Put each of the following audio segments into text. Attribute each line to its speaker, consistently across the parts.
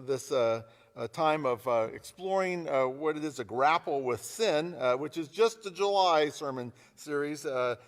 Speaker 1: this a time of exploring what it is to grapple with sin, which is just a July sermon series.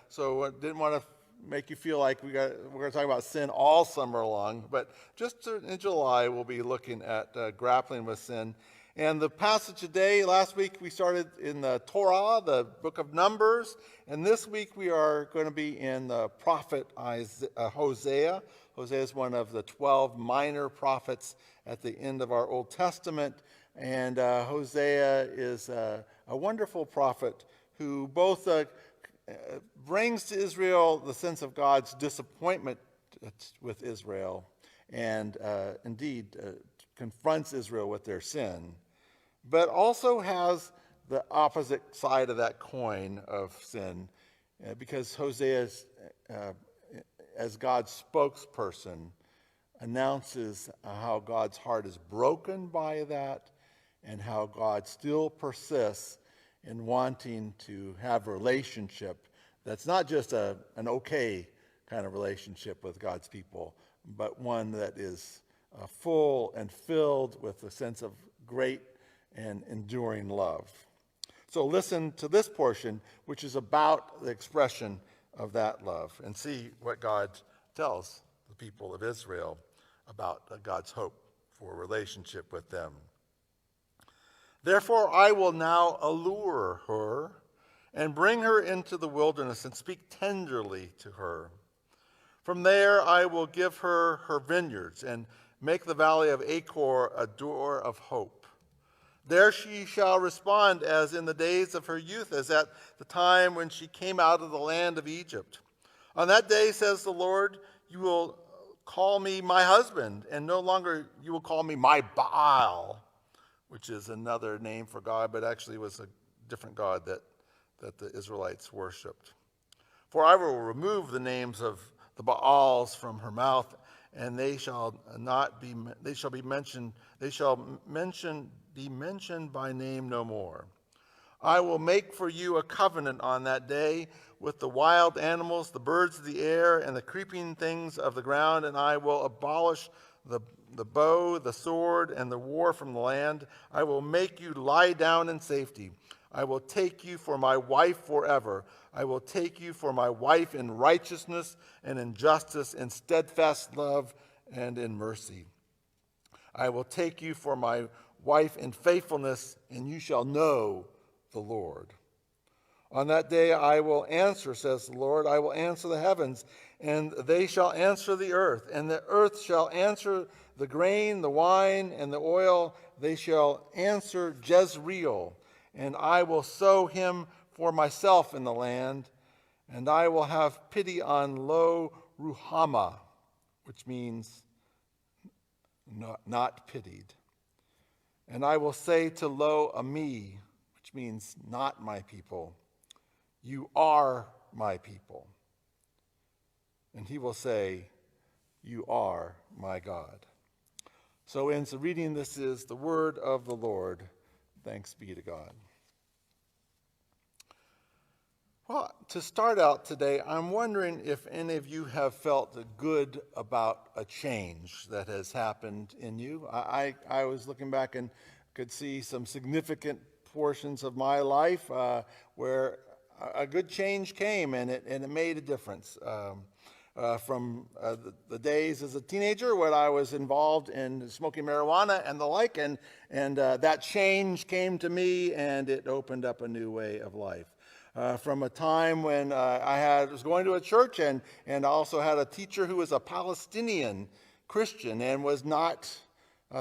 Speaker 1: So I didn't want to make you feel like we're going to talk about sin all summer long, but just in July we'll be looking at grappling with sin. And the passage today, last week we started in the Torah, the book of Numbers, and this week we are going to be in the prophet Hosea. Hosea is one of the 12 minor prophets at the end of our Old Testament, and Hosea is a wonderful prophet who both brings to Israel the sense of God's disappointment with Israel and indeed confronts Israel with their sin, but also has the opposite side of that coin of sin, because Hosea, as God's spokesperson, announces how God's heart is broken by that and how God still persists in wanting to have a relationship that's not just an okay kind of relationship with God's people, but one that is full and filled with a sense of great and enduring love. So listen to this portion, which is about the expression of that love, and see what God tells the people of Israel about God's hope for a relationship with them. Therefore I will now allure her and bring her into the wilderness and speak tenderly to her. From there I will give her her vineyards and make the valley of Achor a door of hope. There she shall respond as in the days of her youth, as at the time when she came out of the land of Egypt. On that day, says the Lord, you will call me my husband, and no longer you will call me my Baal, which is another name for God, but actually was a different God that the Israelites worshipped. For I will remove the names of the Baals from her mouth, and they shall be mentioned by name no more. I will make for you a covenant on that day with the wild animals, the birds of the air, and the creeping things of the ground, and I will abolish the bow, the sword, and the war from the land. I will make you lie down in safety. I will take you for my wife forever. I will take you for my wife in righteousness and in justice, in steadfast love and in mercy. I will take you for my wife in faithfulness, and you shall know the Lord. On that day I will answer, says the Lord. I will answer the heavens, and they shall answer the earth, and the earth shall answer the grain, the wine, and the oil. They shall answer Jezreel, and I will sow him for myself in the land, and I will have pity on Lo Ruhamah, which means not pitied. And I will say to Lo Ami, which means not my people, you are my people. And he will say, you are my God. So in the reading, this is the word of the Lord. Thanks be to God. Well, to start out today, I'm wondering if any of you have felt good about a change that has happened in you. I was looking back and could see some significant portions of my life where a good change came, and it made a difference. From the days as a teenager when I was involved in smoking marijuana and the like, and that change came to me, and it opened up a new way of life. From a time when I was going to a church and also had a teacher who was a Palestinian Christian and was not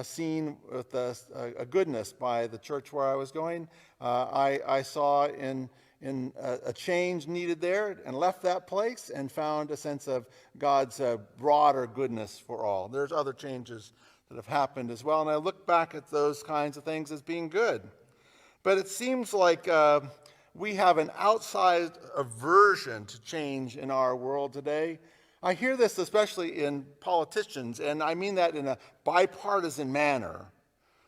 Speaker 1: seen with a goodness by the church where I was going. I saw in a change needed there and left that place and found a sense of God's broader goodness for all. There's other changes that have happened as well, and I look back at those kinds of things as being good. But it seems like we have an outsized aversion to change in our world today. I hear this especially in politicians, and I mean that in a bipartisan manner.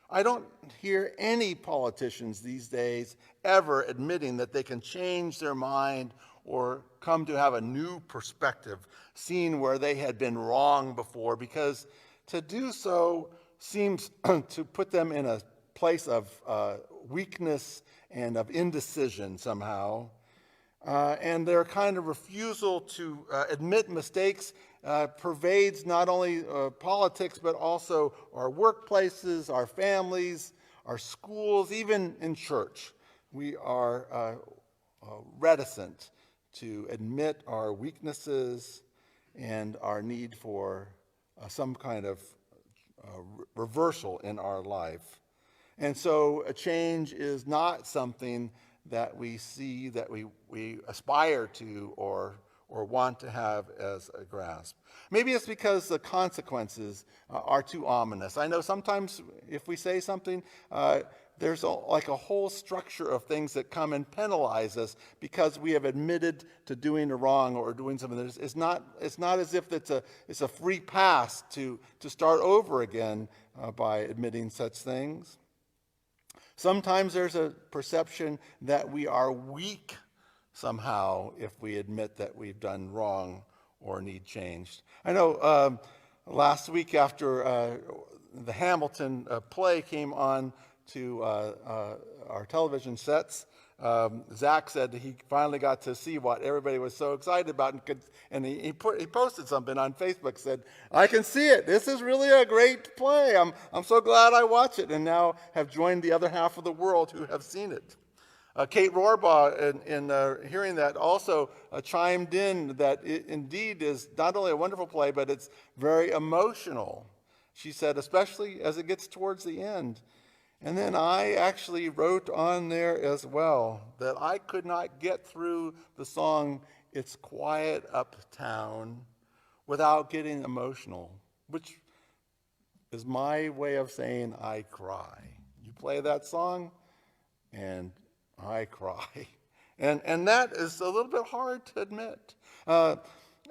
Speaker 1: I don't hear any politicians these days ever admitting that they can change their mind or come to have a new perspective, seeing where they had been wrong before, because to do so seems to put them in a place of weakness and of indecision somehow. And their kind of refusal to admit mistakes pervades not only politics, but also our workplaces, our families, our schools, even in church. We are reticent to admit our weaknesses and our need for some kind of reversal in our life. And so a change is not something that we see, that we aspire to or want to have as a grasp. Maybe it's because the consequences are too ominous. I know sometimes if we say something, there's like a whole structure of things that come and penalize us because we have admitted to doing a wrong or doing something. It's not as if it's a free pass to start over again by admitting such things. Sometimes there's a perception that we are weak somehow if we admit that we've done wrong or need changed. I know last week after the Hamilton play came on to our television sets, Zach said he finally got to see what everybody was so excited about, and he posted something on Facebook, said, "I can see it. This is really a great play. I'm so glad I watched it," and now have joined the other half of the world who have seen it. Kate Rohrbaugh, in hearing that, also chimed in that it indeed is not only a wonderful play, but it's very emotional. She said, especially as it gets towards the end. And then I actually wrote on there as well that I could not get through the song "It's Quiet Uptown" without getting emotional, which is my way of saying I cry. You play that song, and I cry. And that is a little bit hard to admit.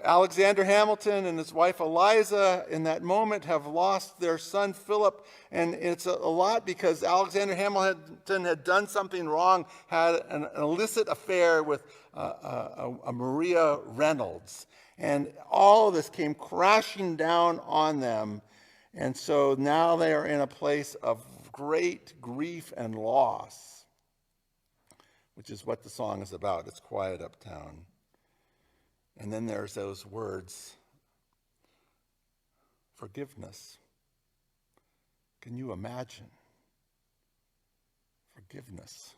Speaker 1: Alexander Hamilton and his wife Eliza in that moment have lost their son Philip, and it's a lot because Alexander Hamilton had done something wrong, had an illicit affair with a Maria Reynolds, and all of this came crashing down on them, and so now they are in a place of great grief and loss, which is what the song is about. It's quiet uptown. And then there's those words, forgiveness. Can you imagine? Forgiveness.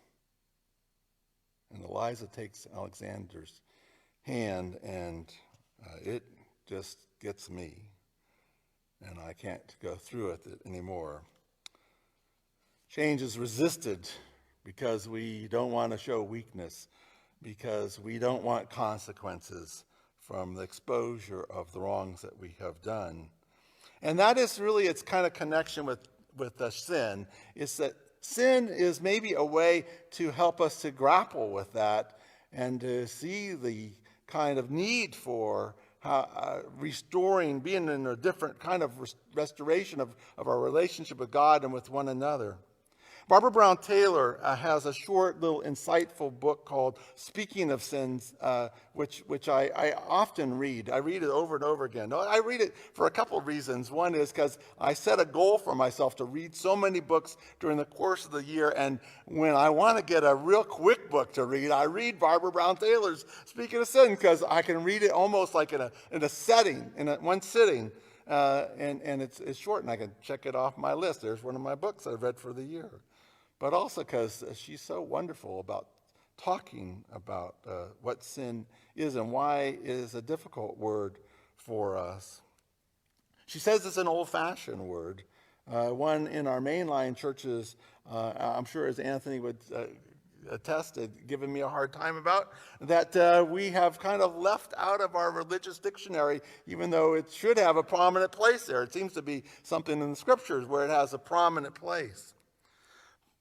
Speaker 1: And Eliza takes Alexander's hand, and it just gets me. And I can't go through it anymore. Change is resisted because we don't want to show weakness, because we don't want consequences from the exposure of the wrongs that we have done. And that is really its kind of connection with the sin, is that sin is maybe a way to help us to grapple with that and to see the kind of need for restoring, being in a different kind of restoration of our relationship with God and with one another. Barbara Brown Taylor has a short, little, insightful book called Speaking of Sins, which I often read. I read it over and over again. I read it for a couple of reasons. One is because I set a goal for myself to read so many books during the course of the year, and when I want to get a real quick book to read, I read Barbara Brown Taylor's Speaking of Sins, because I can read it almost like in a setting, in one sitting. And it's short, and I can check it off my list. There's one of my books I've read for the year. But also because she's so wonderful about talking about what sin is and why it is a difficult word for us. She says it's an old-fashioned word, one in our mainline churches, I'm sure as Anthony would attest, given me a hard time about, that we have kind of left out of our religious dictionary, even though it should have a prominent place there. It seems to be something in the scriptures where it has a prominent place.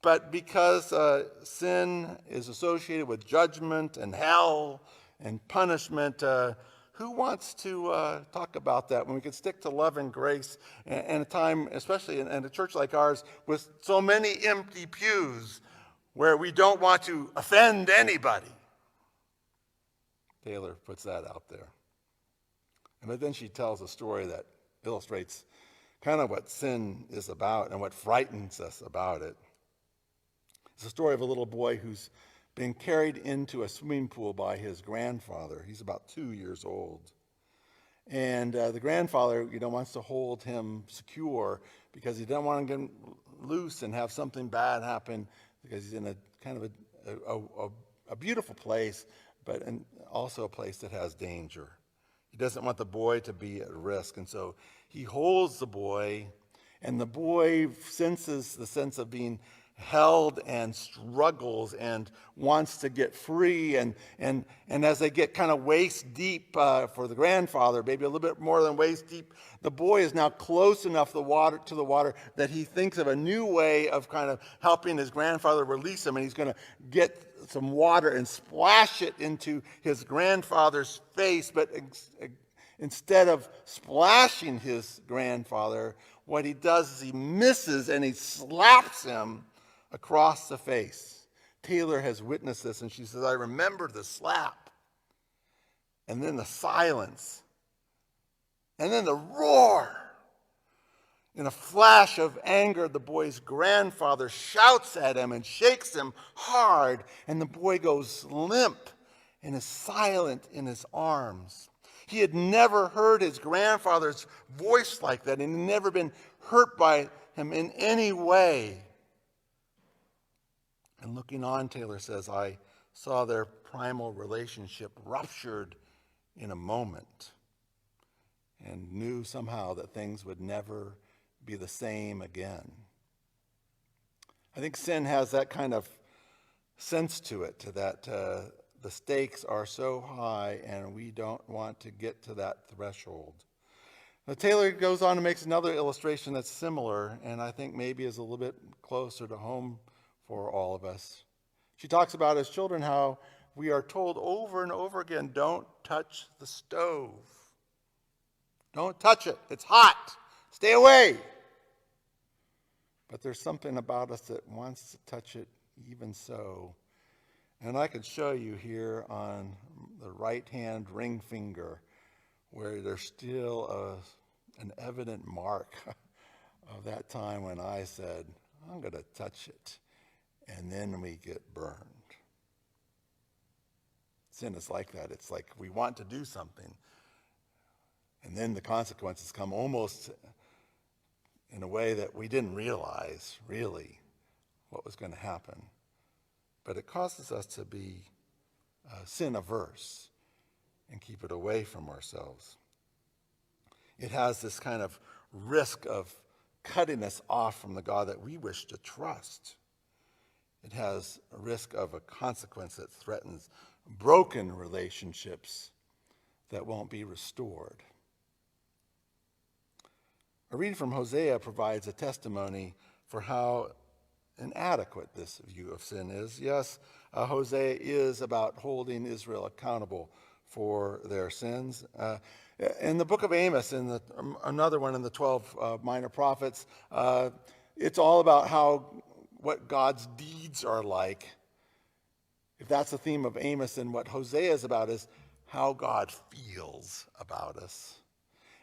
Speaker 1: But because sin is associated with judgment and hell and punishment, who wants to talk about that when we can stick to love and grace in a time, especially in a church like ours, with so many empty pews where we don't want to offend anybody? Taylor puts that out there. But then she tells a story that illustrates kind of what sin is about and what frightens us about it. It's the story of a little boy who's been carried into a swimming pool by his grandfather. He's about 2 years old. And the grandfather, wants to hold him secure because he doesn't want to get loose and have something bad happen, because he's in a kind of a beautiful place, but also a place that has danger. He doesn't want the boy to be at risk. And so he holds the boy, and the boy senses the sense of being held and struggles and wants to get free. And as they get kind of waist deep for the grandfather, maybe a little bit more than waist deep, the boy is now close enough to the water that he thinks of a new way of kind of helping his grandfather release him. And he's going to get some water and splash it into his grandfather's face. But instead of splashing his grandfather, what he does is he misses and he slaps him across the face. Taylor has witnessed this, and she says, I remember the slap, and then the silence, and then the roar. In a flash of anger, the boy's grandfather shouts at him and shakes him hard, and the boy goes limp and is silent in his arms. He had never heard his grandfather's voice like that, and had never been hurt by him in any way. And looking on, Taylor says, I saw their primal relationship ruptured in a moment, and knew somehow that things would never be the same again. I think sin has that kind of sense to it, that the stakes are so high and we don't want to get to that threshold. Now, Taylor goes on and makes another illustration that's similar, and I think maybe is a little bit closer to home for all of us. She talks about, as children, how we are told over and over again, don't touch the stove. Don't touch it. It's hot. Stay away. But there's something about us that wants to touch it even so. And I could show you here on the right-hand ring finger where there's still an evident mark of that time when I said, I'm going to touch it. And then we get burned. Sin is like that. It's like we want to do something, and then the consequences come almost in a way that we didn't realize really what was going to happen. But it causes us to be sin averse and keep it away from ourselves. It has this kind of risk of cutting us off from the God that we wish to trust. It has a risk of a consequence that threatens broken relationships that won't be restored. A reading from Hosea provides a testimony for how inadequate this view of sin is. Yes, Hosea is about holding Israel accountable for their sins. In the book of Amos, another one in the 12 minor prophets, it's all about what God's deeds are like. If that's the theme of Amos, then what Hosea is about is how God feels about us.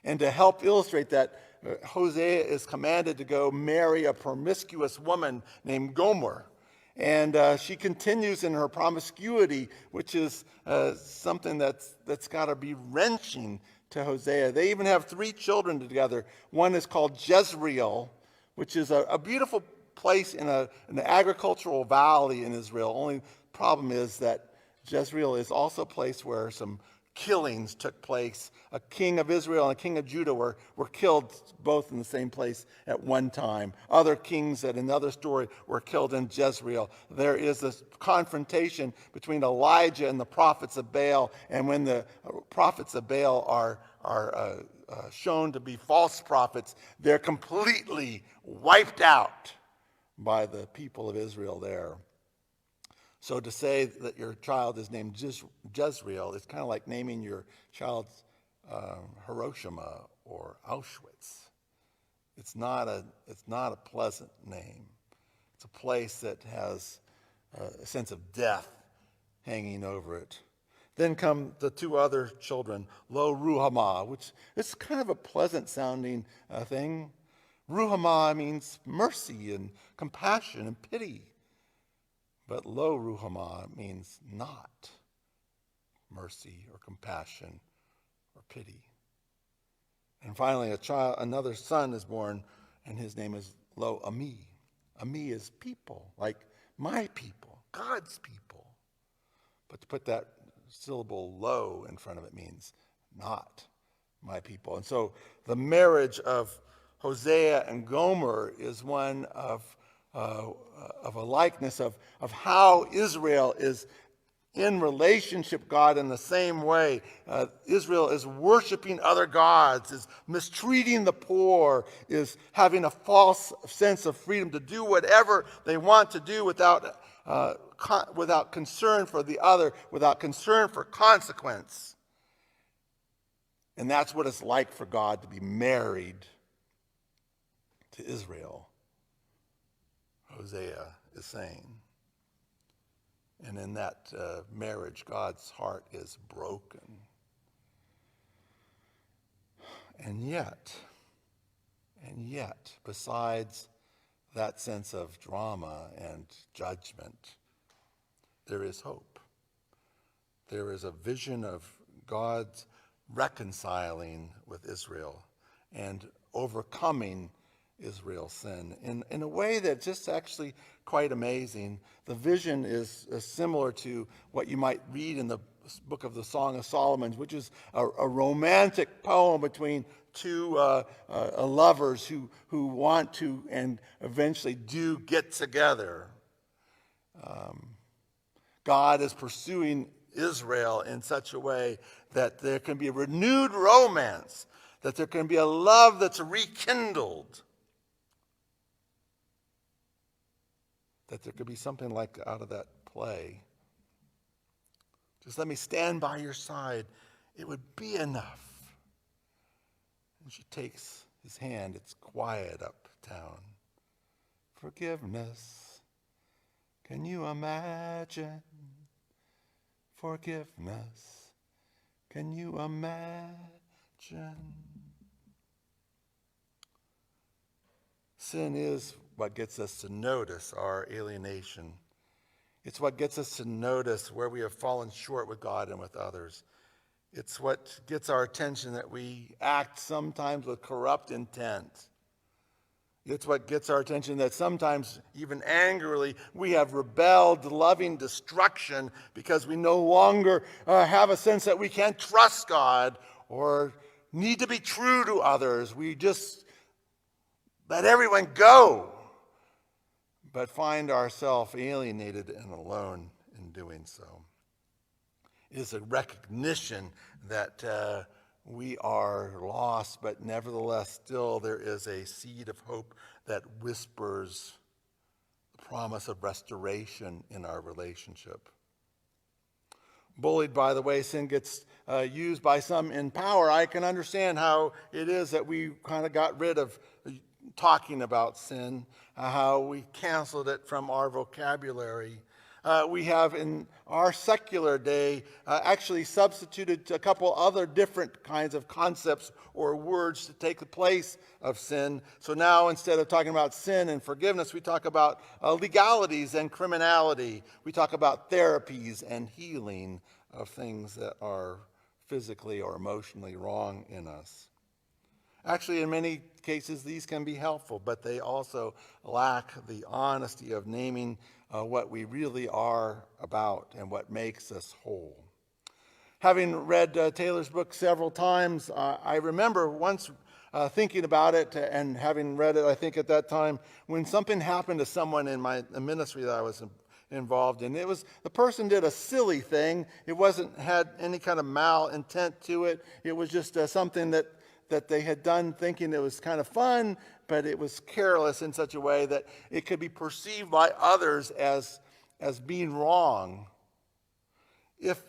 Speaker 1: And to help illustrate that, Hosea is commanded to go marry a promiscuous woman named Gomer. And she continues in her promiscuity, which is something that's got to be wrenching to Hosea. They even have 3 children together. One is called Jezreel, which is a beautiful place in an agricultural valley in Israel. Only problem is that Jezreel is also a place where some killings took place. A king of Israel and a king of Judah were killed both in the same place at one time. Other kings that in another story were killed in Jezreel. There is this confrontation between Elijah and the prophets of Baal, and when the prophets of Baal are shown to be false prophets, they're completely wiped out by the people of Israel there. So to say that your child is named Jezreel, it's kind of like naming your child Hiroshima or Auschwitz. It's not a pleasant name. It's a place that has a sense of death hanging over it. Then come the 2 other children, Lo Ruhamah, which is kind of a pleasant sounding thing. Ruhamah means mercy and compassion and pity. But lo Ruhamah means not mercy or compassion or pity. And finally, another son is born, and his name is Lo Ami. Ami is people, like my people, God's people. But to put that syllable lo in front of it means not my people. And so the marriage of Hosea and Gomer is one of a likeness of how Israel is in relationship with God in the same way. Israel is worshiping other gods, is mistreating the poor, is having a false sense of freedom to do whatever they want to do without concern for the other, without concern for consequence. And that's what it's like for God to be married to Israel, Hosea is saying. And in that marriage, God's heart is broken. And yet, besides that sense of drama and judgment, there is hope. There is a vision of God's reconciling with Israel and overcoming Israel's sin in a way that's just actually quite amazing. The vision is similar to what you might read in the book of the Song of Solomon, which is a romantic poem between two lovers who want to and eventually do get together. God is pursuing Israel in such a way that there can be a renewed romance, that there can be a love that's rekindled, that there could be something like out of that play. Just let me stand by your side. It would be enough. And she takes his hand. It's quiet uptown. Forgiveness. Can you imagine? Forgiveness. Can you imagine? Sin is what gets us to notice our alienation. It's what gets us to notice where we have fallen short with God and with others. It's what gets our attention that we act sometimes with corrupt intent. It's what gets our attention that sometimes, even angrily, we have rebelled, loving destruction because we no longer have a sense that we can't trust God or need to be true to others. We just let everyone go, but find ourselves alienated and alone in doing so. It is a recognition that we are lost, but nevertheless, still there is a seed of hope that whispers the promise of restoration in our relationship. Bullied by the way sin gets used by some in power, I can understand how it is that we kind of got rid of talking about sin, how we canceled it from our vocabulary. We have in our secular day actually substituted a couple other different kinds of concepts or words to take the place of sin. So now instead of talking about sin and forgiveness, we talk about legalities and criminality. We talk about therapies and healing of things that are physically or emotionally wrong in us. Actually, in many cases, these can be helpful, but they also lack the honesty of naming what we really are about and what makes us whole. Having read Taylor's book several times, I remember once thinking about it and having read it, I think at that time, when something happened to someone in my ministry that I was involved in. It was, the person did a silly thing. It wasn't had any kind of malintent to it. It was just something that they had done thinking it was kind of fun, but it was careless in such a way that it could be perceived by others as being wrong. If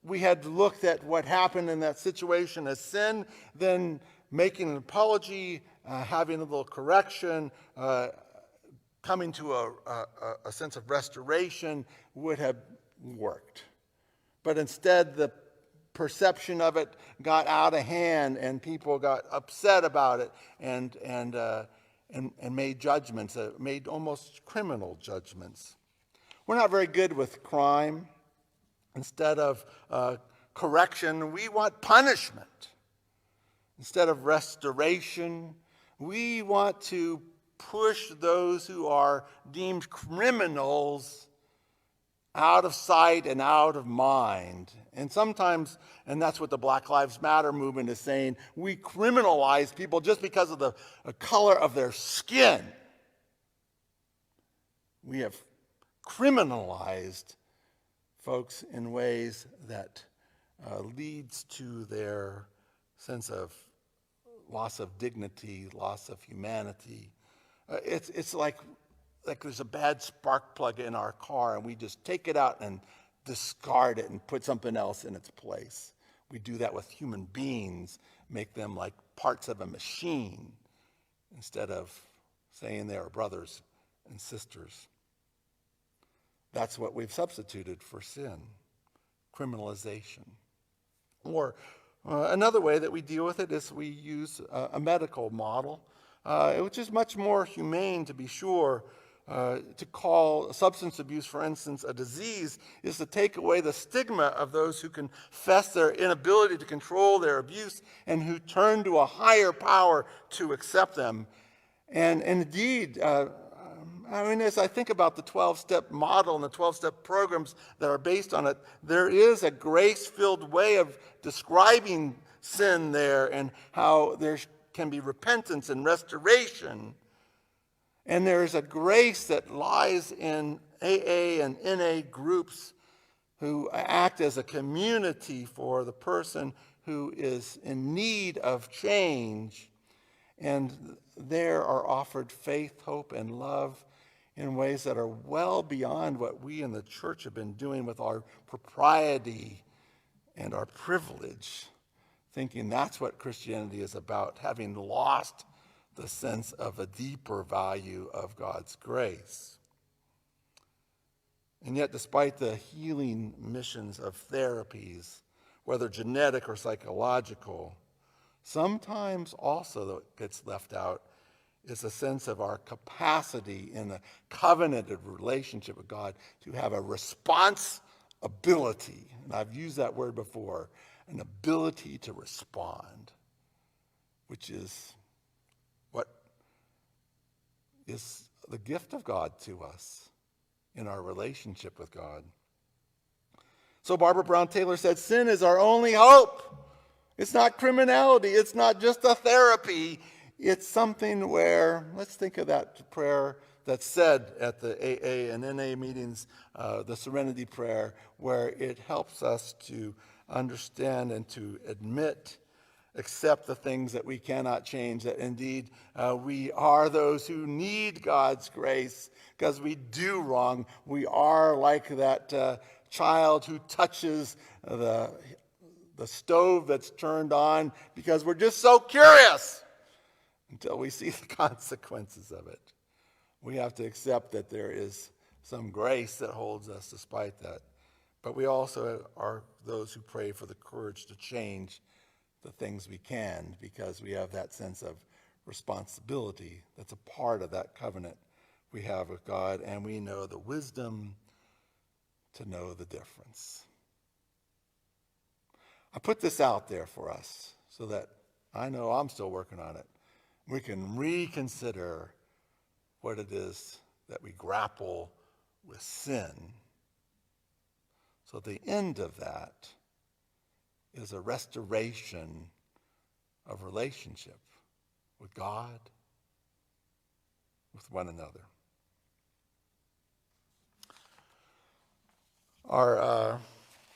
Speaker 1: we had looked at what happened in that situation as sin, then making an apology, having a little correction, coming to a sense of restoration would have worked. But instead, the perception of it got out of hand and people got upset about it and and made judgments, made almost criminal judgments. We're not very good with crime. Instead of correction, we want punishment. Instead of restoration, we want to push those who are deemed criminals out of sight and out of mind. And sometimes, and that's what the Black Lives Matter movement is saying, we criminalize people just because of the color of their skin. We have criminalized folks in ways that leads to their sense of loss of dignity, loss of humanity. It's like there's a bad spark plug in our car and we just take it out and discard it and put something else in its place. We do that with human beings, make them like parts of a machine instead of saying they are brothers and sisters. That's what we've substituted for sin, criminalization. Or another way that we deal with it is we use a medical model, which is much more humane, to be sure. To call substance abuse, for instance, a disease is to take away the stigma of those who confess their inability to control their abuse and who turn to a higher power to accept them. And indeed, as I think about the 12-step model and the 12-step programs that are based on it, there is a grace-filled way of describing sin there and how there can be repentance and restoration. And there is a grace that lies in AA and NA groups who act as a community for the person who is in need of change. And there are offered faith, hope, and love in ways that are well beyond what we in the church have been doing with our propriety and our privilege, thinking that's what Christianity is about, having lost the sense of a deeper value of God's grace. And yet, despite the healing missions of therapies, whether genetic or psychological, sometimes also that gets left out is a sense of our capacity in a covenanted relationship with God to have a responsibility, and I've used that word before, an ability to respond, which is what is the gift of God to us in our relationship with God. So Barbara Brown Taylor said, sin is our only hope. It's not criminality. It's not just a therapy. It's something where, let's think of that prayer that's said at the AA and NA meetings, the Serenity Prayer, where it helps us to understand and to admit, accept the things that we cannot change, that indeed we are those who need God's grace because we do wrong. We are like that child who touches the stove that's turned on because we're just so curious until we see the consequences of it. We have to accept that there is some grace that holds us despite that. But we also are those who pray for the courage to change the things we can, because we have that sense of responsibility that's a part of that covenant we have with God, and we know the wisdom to know the difference. I put this out there for us so that I know I'm still working on it. We can reconsider what it is that we grapple with sin. So the end of that is a restoration of relationship with God, with one another. Our